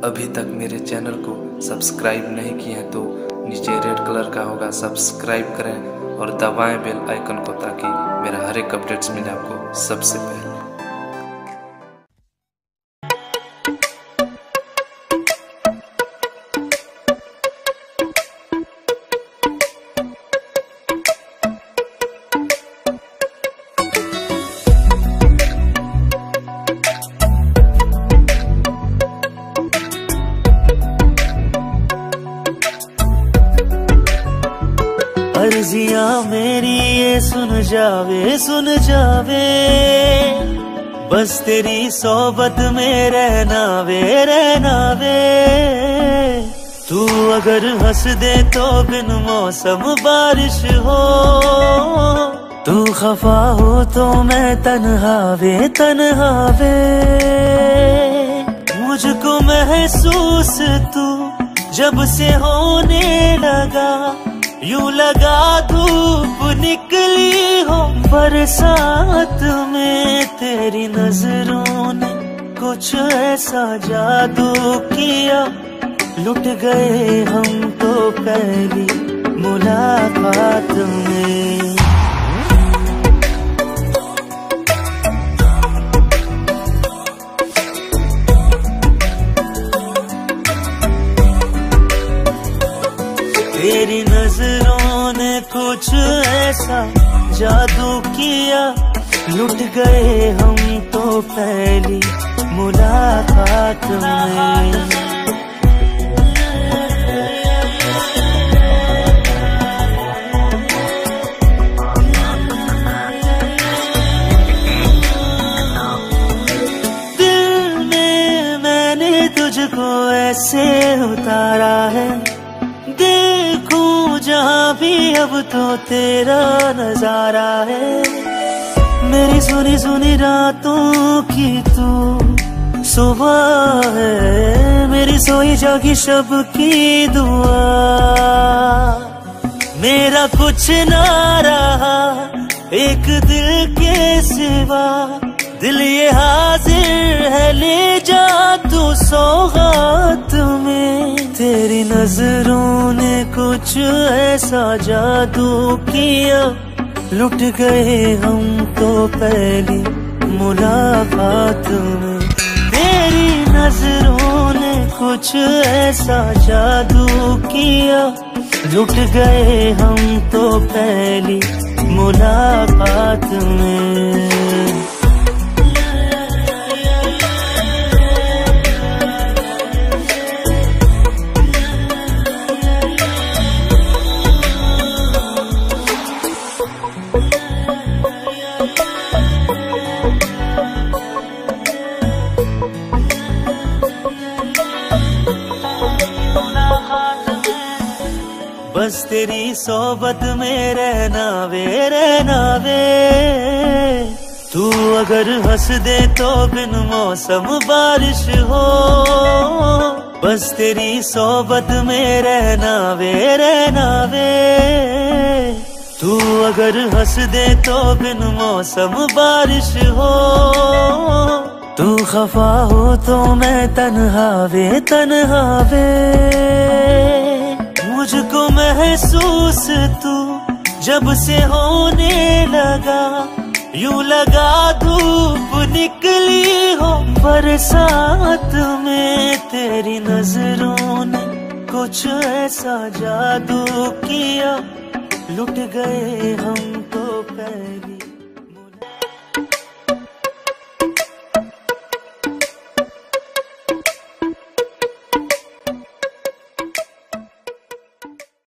अभी तक मेरे चैनल को सब्सक्राइब नहीं किए हैं तो नीचे रेड कलर का होगा, सब्सक्राइब करें और दबाएं बेल आइकन को, ताकि मेरा हर एक अपडेट्स मिले आपको सबसे पहले। अर्जियां मेरी ये सुन जावे, बस तेरी सोबत में रहना वे। तू अगर हंस दे तो बिन मौसम बारिश हो, तू खफा हो तो मैं तन्हा वे। मुझको महसूस तू जब से होने लगा, यूं लगा धूप निकली हो बरसात में। तेरी नजरों ने कुछ ऐसा जादू किया, लुट गए हम तो पहली मुलाकात में। तेरी नजरों ने कुछ ऐसा जादू किया, लुट गए हम तो पहली मुलाकात में। दिल में मैंने तुझको ऐसे उतारा है, देखूं जहाँ भी अब तो तेरा नजारा है। मेरी सुनी सुनी रातों की तू सुबह है, मेरी सोई जागी शब की दुआ। मेरा कुछ ना रहा एक दिल के सिवा, दिल ये हाजिर है ले जा तू सौगात में। तेरी नजरों ने कुछ ऐसा जादू किया, लुट गए हम तो पहली मुलाकात में। तेरी नजरों ने कुछ ऐसा जादू किया, लुट गए हम तो पहली मुलाकात में। बस तेरी सोबत में रहना वे। तू अगर हंस दे तो बिन मौसम बारिश हो, बस तेरी सोबत में रहना वे। तू अगर हंस दे तो बिन मौसम बारिश हो, तू खफा हो तो मैं तन्हा वे। मुझको महसूस तू जब से होने लगा, यूं लगा धूप निकली हो बरसात में। तेरी नजरों ने कुछ ऐसा जादू किया, लुट गए हम तो पहली